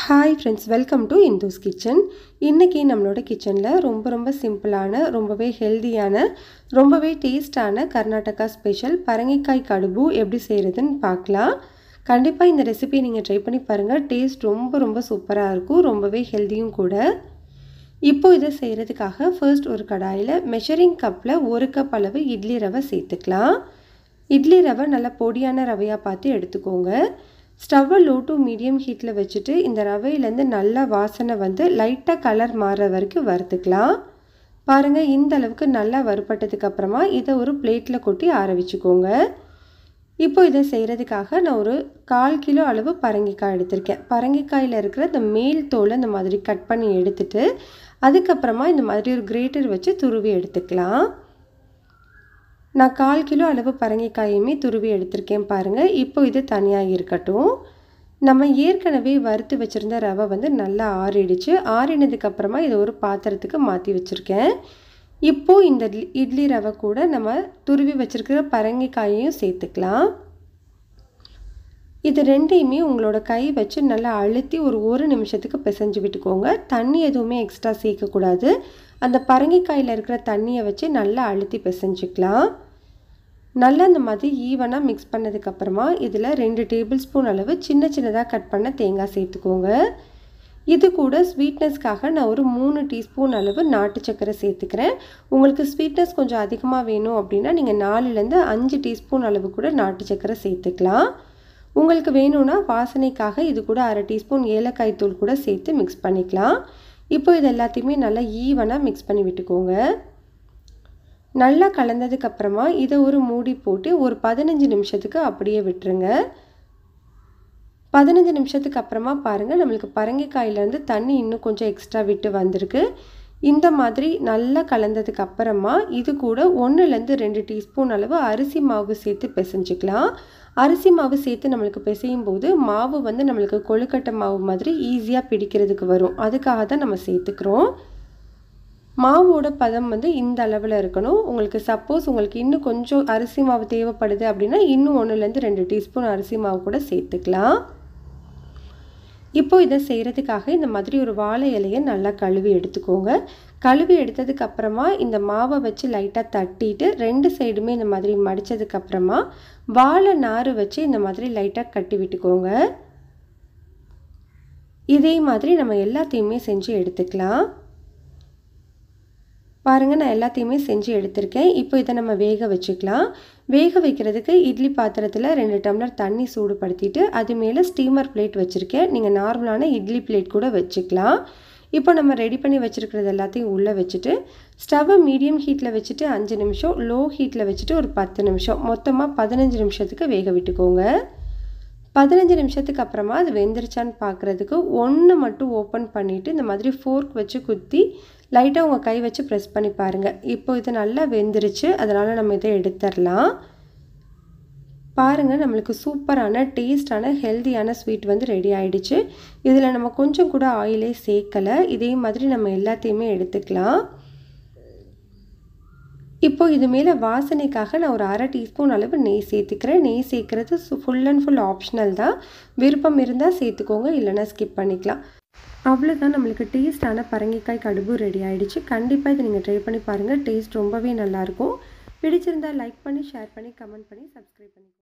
Hi friends, welcome to Indhu's kitchen. இன்றைக்கி நம்மளோட கிச்சனில் ரொம்ப சிம்பிளான, ரொம்பவே ஹெல்தியான, ரொம்பவே டேஸ்டான கர்நாடகா ஸ்பெஷல் பரங்கிக்காய் கடுபு எப்படி செய்கிறதுன்னு பார்க்கலாம். கண்டிப்பாக இந்த ரெசிபியை நீங்கள் ட்ரை பண்ணி பாருங்கள். டேஸ்ட் ரொம்ப சூப்பராக இருக்கும், ரொம்பவே ஹெல்தியும் கூட. இப்போது இதை செய்கிறதுக்காக ஃபர்ஸ்ட் ஒரு கடாயில் மெஷரிங் கப்பில் 1 கப் அளவு இட்லி ரவை சேர்த்துக்கலாம். இட்லி ரவை நல்லா பொடியான ரவையாக பார்த்து எடுத்துக்கோங்க. ஸ்டவ்வை லோ டு மீடியம் ஹீட்டில் வச்சுட்டு இந்த ரவையிலேருந்து நல்லா வாசனை வந்து லைட்டாக கலர் மாறுற வரைக்கும் வறுத்துக்கலாம். பாருங்கள், இந்த அளவுக்கு நல்லா வறுப்பட்டதுக்கு அப்புறமா இதை ஒரு பிளேட்டில் கொட்டி ஆற வச்சுக்கோங்க. இப்போ இதை செய்கிறதுக்காக நான் ஒரு 1/4 கிலோ அளவு பரங்கிக்காய் எடுத்திருக்கேன். பரங்கிக்காயில் இருக்கிற இந்த மேல் தோலை இந்த மாதிரி கட் பண்ணி எடுத்துட்டு அதுக்கப்புறமா இந்த மாதிரி ஒரு கிரேட்டர் வச்சு துருவி எடுத்துக்கலாம். நான் 1/4 கிலோ அளவு பரங்கிக்காயுமே துருவி எடுத்திருக்கேன் பாருங்கள். இப்போ இது தனியாக இருக்கட்டும். நம்ம ஏற்கனவே வறுத்து வச்சுருந்த ரவை வந்து நல்லா ஆறிடுச்சு. ஆறினதுக்கப்புறமா இதை ஒரு பாத்திரத்துக்கு மாற்றி வச்சுருக்கேன். இப்போது இந்த இட்லி ரவை கூட நம்ம துருவி வச்சுருக்கிற பரங்கிக்காயையும் சேர்த்துக்கலாம். இது ரெண்டையுமே உங்களோட கை வச்சு நல்லா அழுத்தி ஒரு நிமிஷத்துக்கு பிசைஞ்சு விட்டுக்கோங்க. தண்ணி எதுவுமே எக்ஸ்ட்ரா சேர்க்கக்கூடாது. அந்த பரங்கிக்காயில் இருக்கிற தண்ணியை வச்சு நல்லா அழுத்தி பிசைஞ்சிக்கலாம். நல்லா இந்த மாதிரி ஈவனாக மிக்ஸ் பண்ணதுக்கப்புறமா இதில் 2 டேபிள் ஸ்பூன் அளவு சின்னதாக கட் பண்ண தேங்காய் சேர்த்துக்கோங்க. இது கூட ஸ்வீட்னஸ்க்காக நான் ஒரு 3 டீஸ்பூன் அளவு நாட்டு சர்க்கரை சேர்த்துக்கிறேன். உங்களுக்கு ஸ்வீட்னஸ் கொஞ்சம் அதிகமாக வேணும் அப்படின்னா நீங்கள் 4லேருந்து 5 டீஸ்பூன் அளவு கூட நாட்டு சர்க்கரை சேர்த்துக்கலாம். உங்களுக்கு வேணும்னா வாசனைக்காக இது கூட 1/2 டீஸ்பூன் ஏலக்காய் தூள் கூட சேர்த்து மிக்ஸ் பண்ணிக்கலாம். இப்போ இது எல்லாத்தையுமே நல்லா ஈவனாக மிக்ஸ் பண்ணி விட்டுக்கோங்க. நல்லா கலந்ததுக்கப்புறமா இதை ஒரு மூடி போட்டு ஒரு 15 நிமிஷத்துக்கு அப்படியே விட்டுருங்க. 15 நிமிஷத்துக்கு அப்புறமா பாருங்கள், நம்மளுக்கு பரங்கிக்காயிலேருந்து தண்ணி இன்னும் கொஞ்சம் எக்ஸ்ட்ரா விட்டு வந்திருக்கு. இந்த மாதிரி நல்லா கலந்ததுக்கு அப்புறமா இது கூட 1லேருந்து 2 டீஸ்பூன் அளவு அரிசி மாவு சேர்த்து பிசைஞ்சிக்கலாம். அரிசி மாவு சேர்த்து நம்மளுக்கு பிசையும் போது மாவு வந்து நம்மளுக்கு கொழுக்கட்டை மாவு மாதிரி ஈஸியாக பிடிக்கிறதுக்கு வரும். அதுக்காக தான் நம்ம சேர்த்துக்கிறோம். மாவோட பதம் வந்து இந்த அளவில் இருக்கணும். உங்களுக்கு சப்போஸ் உங்களுக்கு இன்னும் கொஞ்சம் அரிசி மாவு தேவைப்படுது அப்படின்னா இன்னும் 1லேருந்து 2 டீஸ்பூன் அரிசி மாவு கூட சேர்த்துக்கலாம். இப்போ இதை செய்கிறதுக்காக இந்த மாதிரி ஒரு வாழை இலையை நல்லா கழுவி எடுத்துக்கோங்க. கழுவி எடுத்ததுக்கு அப்புறமா இந்த மாவை வச்சு லைட்டாக தட்டிட்டு 2 சைடுமே இந்த மாதிரி மடித்ததுக்கப்புறமா வாழை நார் வச்சு இந்த மாதிரி லைட்டாக கட்டி விட்டுக்கோங்க. இதே மாதிரி நம்ம எல்லாத்தையுமே செஞ்சு எடுத்துக்கலாம். பாருங்கள், நான் எல்லாத்தையுமே செஞ்சு எடுத்திருக்கேன். இப்போ இதை நம்ம வேக வச்சுக்கலாம். வேக வைக்கிறதுக்கு இட்லி பாத்திரத்தில் 2 டம்ளர் தண்ணி சூடுபடுத்திட்டு அது மேலே ஸ்டீமர் பிளேட் வச்சுருக்கேன். நீங்கள் நார்மலான இட்லி பிளேட் கூட வச்சுக்கலாம். இப்போ நம்ம ரெடி பண்ணி வச்சுருக்கிறது எல்லாத்தையும் உள்ளே வச்சுட்டு ஸ்டவ்வை மீடியம் ஹீட்டில் வச்சுட்டு 5 நிமிஷம், லோ ஹீட்டில் வச்சுட்டு ஒரு 10 நிமிஷம், மொத்தமாக 15 நிமிஷத்துக்கு வேக விட்டுக்கோங்க. 15 நிமிஷத்துக்கு அப்புறமா அது வெந்துருச்சான்னு பார்க்குறதுக்கு 1 மட்டும் ஓப்பன் பண்ணிவிட்டு இந்த மாதிரி ஃபோர்க் வச்சு குத்தி லைட்டாக உங்கள் கை வச்சு ப்ரெஸ் பண்ணி பாருங்கள். இப்போ இது நல்லா வெந்துருச்சு, அதனால் நம்ம இதை எடுத்துடலாம். பாருங்கள், நம்மளுக்கு சூப்பரான டேஸ்டான ஹெல்தியான ஸ்வீட் வந்து ரெடி ஆகிடுச்சு. இதில் நம்ம கொஞ்சம் கூட ஆயிலே சேர்க்கலை. இதே மாதிரி நம்ம எல்லாத்தையுமே எடுத்துக்கலாம். இப்போ இது மேலே வாசனைக்காக நான் ஒரு 1/2 டீஸ்பூன் அளவு நெய் சேர்த்துக்கிறேன். நெய் சேர்க்குறது ஃபுல் அண்ட் ஃபுல் ஆப்ஷனல் தான். விருப்பம் இருந்தால் சேர்த்துக்கோங்க, இல்லைனா ஸ்கிப் பண்ணிக்கலாம். அவ்வளோதான், நம்மளுக்கு டேஸ்டான பரங்கிக்காய் கடுபு ரெடி ஆகிடுச்சு. கண்டிப்பாக இதை நீங்கள் ட்ரை பண்ணி பாருங்கள். டேஸ்ட் ரொம்பவே நல்லாயிருக்கும். பிடிச்சிருந்தால் லைக் பண்ணி, ஷேர் பண்ணி, கமெண்ட் பண்ணி, சப்ஸ்கிரைப் பண்ணி.